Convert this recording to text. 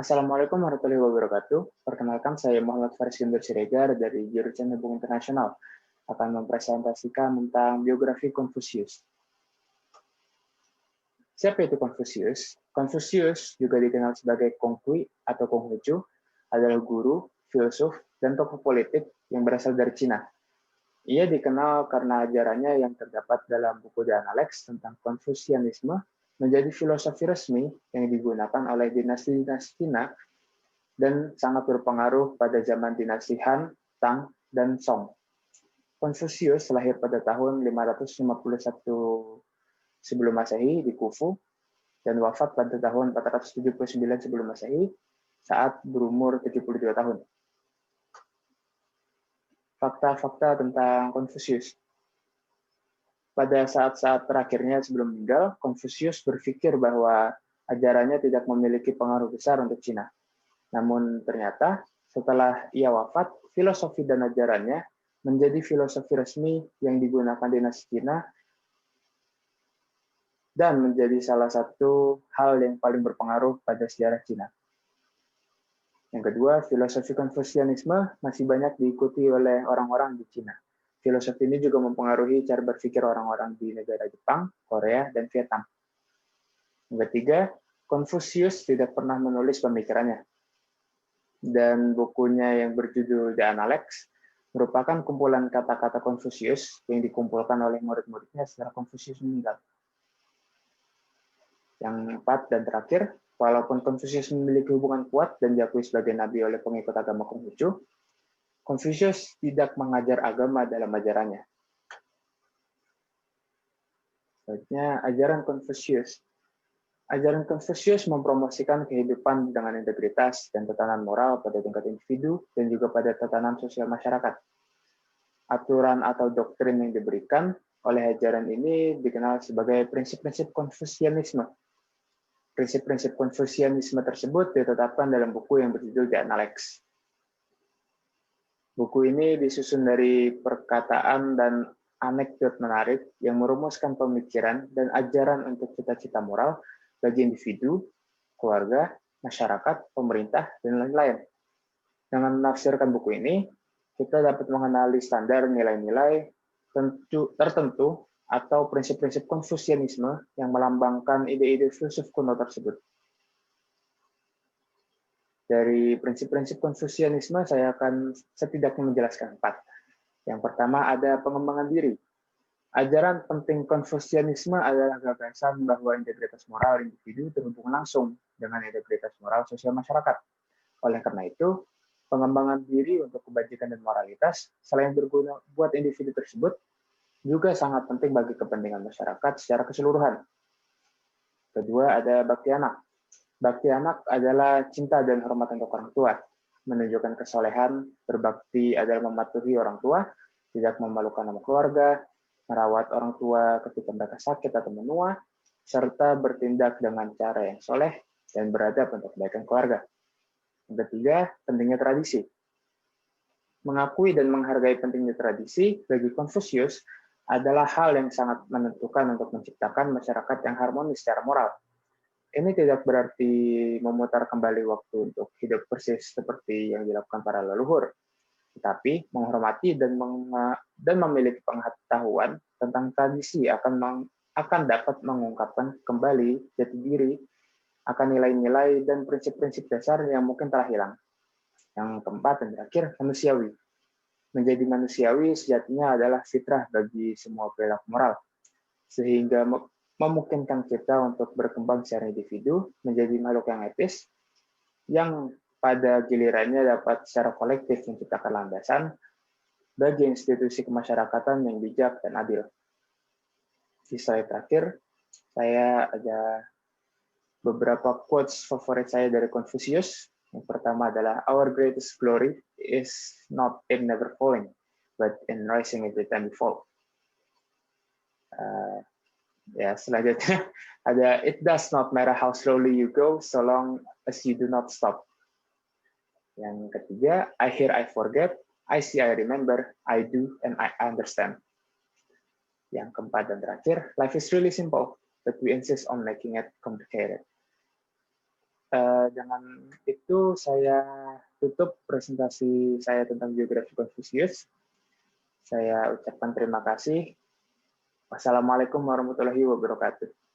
Assalamualaikum warahmatullahi wabarakatuh. Perkenalkan, saya Muhammad Faris Guntur Siregar dari jurusan Hubungan Internasional, akan mempresentasikan tentang biografi Konfusius. Siapa itu Konfusius? Konfusius, juga dikenal sebagai Konghui atau Konghucu, adalah guru, filsuf, dan tokoh politik yang berasal dari Cina. Ia dikenal karena ajarannya yang terdapat dalam buku The Analects tentang Konfusianisme menjadi filosofi resmi yang digunakan oleh dinasti-dinasti Cina dan sangat berpengaruh pada zaman dinasti Han, Tang, dan Song. Konfusius lahir pada tahun 551 sebelum Masehi di Khufu dan wafat pada tahun 479 sebelum Masehi saat berumur 72 tahun. Fakta-fakta tentang Konfusius. Pada saat-saat terakhirnya sebelum meninggal, Konfusius berpikir bahwa ajarannya tidak memiliki pengaruh besar untuk Cina. Namun ternyata setelah ia wafat, filosofi dan ajarannya menjadi filosofi resmi yang digunakan dinasti Cina dan menjadi salah satu hal yang paling berpengaruh pada sejarah Cina. Yang kedua, filosofi Konfusianisme masih banyak diikuti oleh orang-orang di Cina. Filosofi ini juga mempengaruhi cara berpikir orang-orang di negara Jepang, Korea, dan Vietnam. Yang ketiga, Konfusius tidak pernah menulis pemikirannya. Dan bukunya yang berjudul The Analects merupakan kumpulan kata-kata Konfusius yang dikumpulkan oleh murid-muridnya setelah Konfusius meninggal. Yang keempat dan terakhir, walaupun Konfusius memiliki hubungan kuat dan diakui sebagai nabi oleh pengikut agama Konghucu, Konfusius tidak mengajar agama dalam ajarannya. Selanjutnya, ajaran Konfusius. Ajaran Konfusius mempromosikan kehidupan dengan integritas dan tatanan moral pada tingkat individu dan juga pada tatanan sosial masyarakat. Aturan atau doktrin yang diberikan oleh ajaran ini dikenal sebagai prinsip-prinsip Konfusianisme. Prinsip-prinsip Konfusianisme tersebut ditetapkan dalam buku yang berjudul The Analects. Buku ini disusun dari perkataan dan anekdot menarik yang merumuskan pemikiran dan ajaran untuk cita-cita moral bagi individu, keluarga, masyarakat, pemerintah, dan lain-lain. Dengan menafsirkan buku ini, kita dapat mengenali standar nilai-nilai tertentu atau prinsip-prinsip Konfusianisme yang melambangkan ide-ide filsuf kuno tersebut. Dari prinsip-prinsip Konfusianisme, saya akan setidaknya menjelaskan 4. Yang pertama ada pengembangan diri. Ajaran penting Konfusianisme adalah gagasan bahwa integritas moral individu terhubung langsung dengan integritas moral sosial masyarakat. Oleh karena itu, pengembangan diri untuk kebajikan dan moralitas, selain berguna buat individu tersebut, juga sangat penting bagi kepentingan masyarakat secara keseluruhan. Kedua, ada bakti anak. Bakti anak adalah cinta dan hormat untuk orang tua, menunjukkan kesolehan. Berbakti adalah mematuhi orang tua, tidak memalukan nama keluarga, merawat orang tua ketika mereka sakit atau menua, serta bertindak dengan cara yang soleh dan beradab untuk kebaikan keluarga. Yang ketiga, pentingnya tradisi. Mengakui dan menghargai pentingnya tradisi bagi Konfusius adalah hal yang sangat menentukan untuk menciptakan masyarakat yang harmonis secara moral. Ini tidak berarti memutar kembali waktu untuk hidup persis seperti yang dilakukan para leluhur, tetapi menghormati dan memiliki pengetahuan tentang tradisi akan dapat mengungkapkan kembali jati diri akan nilai-nilai dan prinsip-prinsip dasar yang mungkin telah hilang. Yang keempat dan terakhir, manusiawi. Menjadi manusiawi sejatinya adalah fitrah bagi semua perilaku moral, sehingga memungkinkan kita untuk berkembang secara individu menjadi makhluk yang etis, yang pada gilirannya dapat secara kolektif menciptakan landasan bagi institusi kemasyarakatan yang bijak dan adil. Di slide terakhir, saya ada beberapa quotes favorit saya dari Konfusius. Yang pertama adalah, "Our greatest glory is not in never falling, but in rising every time we fall." Selanjutnya ada, "It does not matter how slowly you go, so long as you do not stop." Yang ketiga, "I hear, I forget, I see, I remember, I do, and I understand." Yang keempat dan terakhir, "Life is really simple, but we insist on making it complicated." Dengan itu saya tutup presentasi saya tentang biografi Konfusius. Saya ucapkan terima kasih. Wassalamualaikum warahmatullahi wabarakatuh.